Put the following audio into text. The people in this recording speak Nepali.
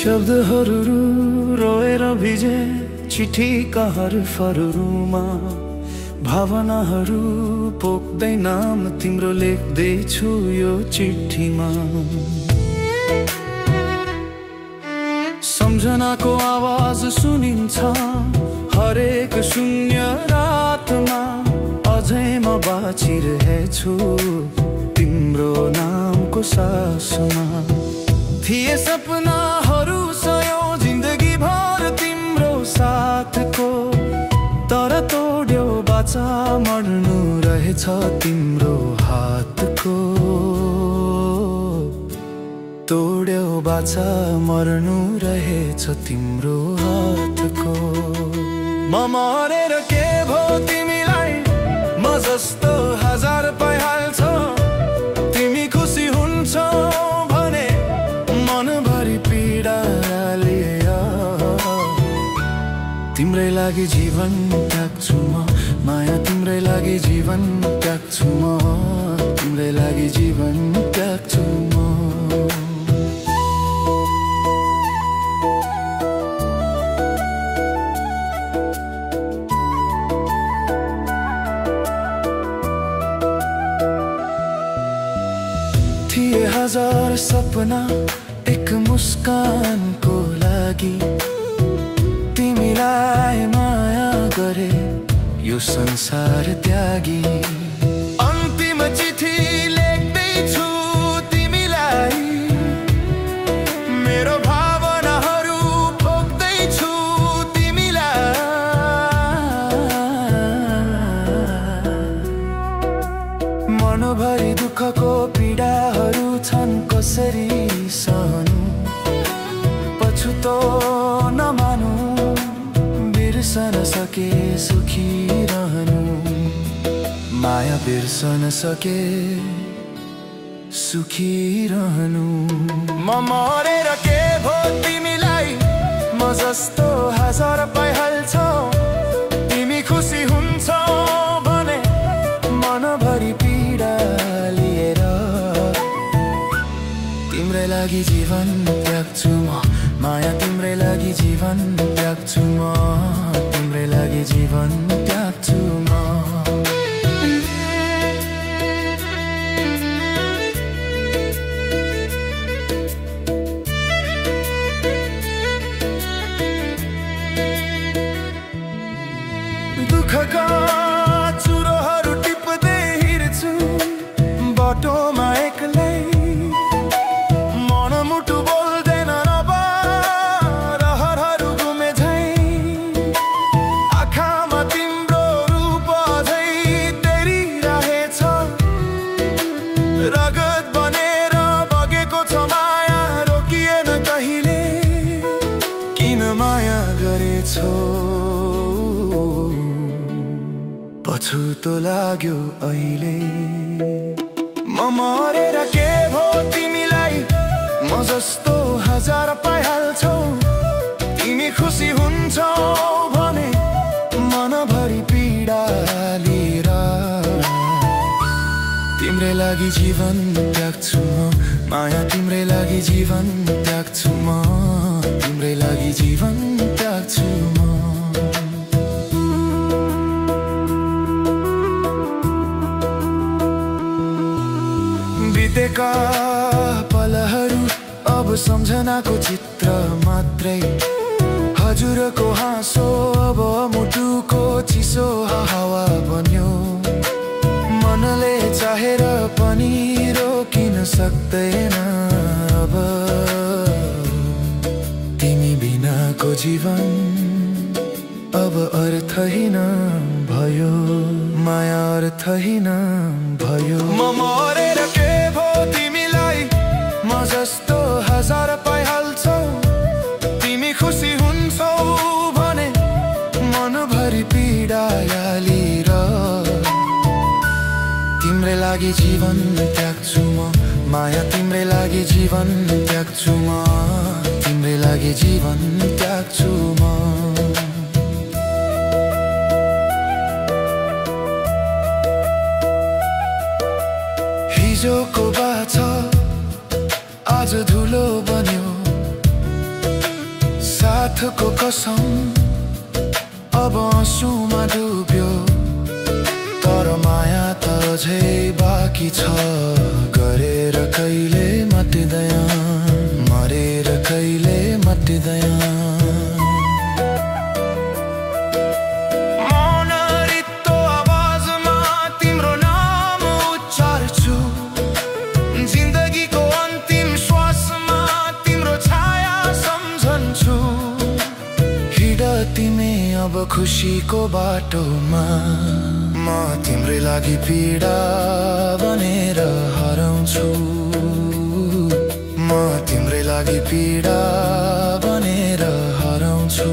शब्दहरू रोएर भिजे चिठीका हरफहरूमा भावनाहरू पोख्दै नाम तिम्रो लेख्दैछु यो चिठीमा। सम्झनाको आवाज सुनिन्छ हरेक शून्य रातमा, अझै म बाँचिरहेछु तिम्रो नामको सासमा। थिए सपनाहरू सयौं जिन्दगी भर तिम्रो साथको, तर तोड्यो बाचा मर्नु रहेछ तिम्रो हातको। तोड्यो बाचा मर्नु रहेछ तिम्रो हातको। म मरेर के भो तिमीलाई, म जस्तो हजार पाइहाल्छौ। तिमी खुसी हुन्छौ भने मनभरि पीडा लिएर तिम्रै लागि जीवन त्याग्छु म। माया तिम्रै लागि जीवन त्याग्छु म, तिम्रै लागि जीवन त्याग्छु म। थिए हजार सपना एक मुस्कानको लागि, तिमीलाई माया गरे यो संसार त्यागी। अन्तिम चिठी लेख्दैछु तिमीलाई, मेरो भावनाहरू पोख्दैछु तिमीलाई। मनभरि दुःखको पीडाहरू छन् कसरी सहनु, पछुतो नमानु, बिर्सन सके सुखी रहनु। माया बिर्सन सके सुखी रहनु। म मरेर के भो तिमीलाई, म जस्तो हजार पाइहाल्छौ। तिमी खुसी हुन्छौ भने मनभरि पीडा लिएर तिम्रै लागि जीवन त्याग्छु म। माया तिम्रै लागि जीवन त्याग्छु म, तिम्रै लागि जीवन त्याग्छु म। दुःखका चुरोहरू टिप्दै हिँड्छु बाटोमा एक्लै, मनमुटु बोल्दैन अब रहरहरू गुमे झैं। आँखामा तिम्रो रूप अझै तेरिरहेछ, रगत बनेर बगेको छ माया रोकिएन कहिले। किन माया गरेछौ पछुतो लाग्यो अहिले। म मरेर के भो तिमीलाई, म जस्तो हजार पाइहाल्छौ। तिमी खुसी हुन्छौ भने मनभरि पीडा लिएर तिम्रै लागि जीवन त्याग्छु म। माया तिम्रै लागि जीवन त्याग्छु म, तिम्रै लागि जीवन त्याग्छु म। बितेका पलहरू अब सम्झनाको चित्र मात्रै, हजुरको हाँसो अब मुटुको चिसो हावा बन्यो। मनले चाहेर पनि रोकिन सक्दैन अब, तिमी बिनाको जीवन अब अर्थहीन भयो। माया अर्थहीन भयो। म मरेर के भो तिमीलाई, म जस्तो हजार पाइहाल्छौ। तिमी खुसी हुन्छौ भने मनभरि पीडा लिएर तिम्रै लागि जीवन त्याग्छु म। माया तिम्रै लागि जीवन त्याग्छु म, तिम्रै लागि जीवन त्याग्छु म। हिजोको बाछा आज धुलो बन्यो, साथको कसम अब आँसुमा डुब्यो, तर माया त अझै बाँकी छ। गरेर कहिले मटिँदैन, मरेर कहिले मटिँदैन। मौन रित्तो आवाजमा तिम्रो नाम उच्चार्छु, जिन्दगीको अन्तिम श्वासमा तिम्रो छाया सम्झन्छु। हिँड तिमी अब खुसीको बाटोमा, म तिम्रै लागि पीडा बनेर हराउँछु। म तिम्रै लागि पीडा बनेर हराउँछु।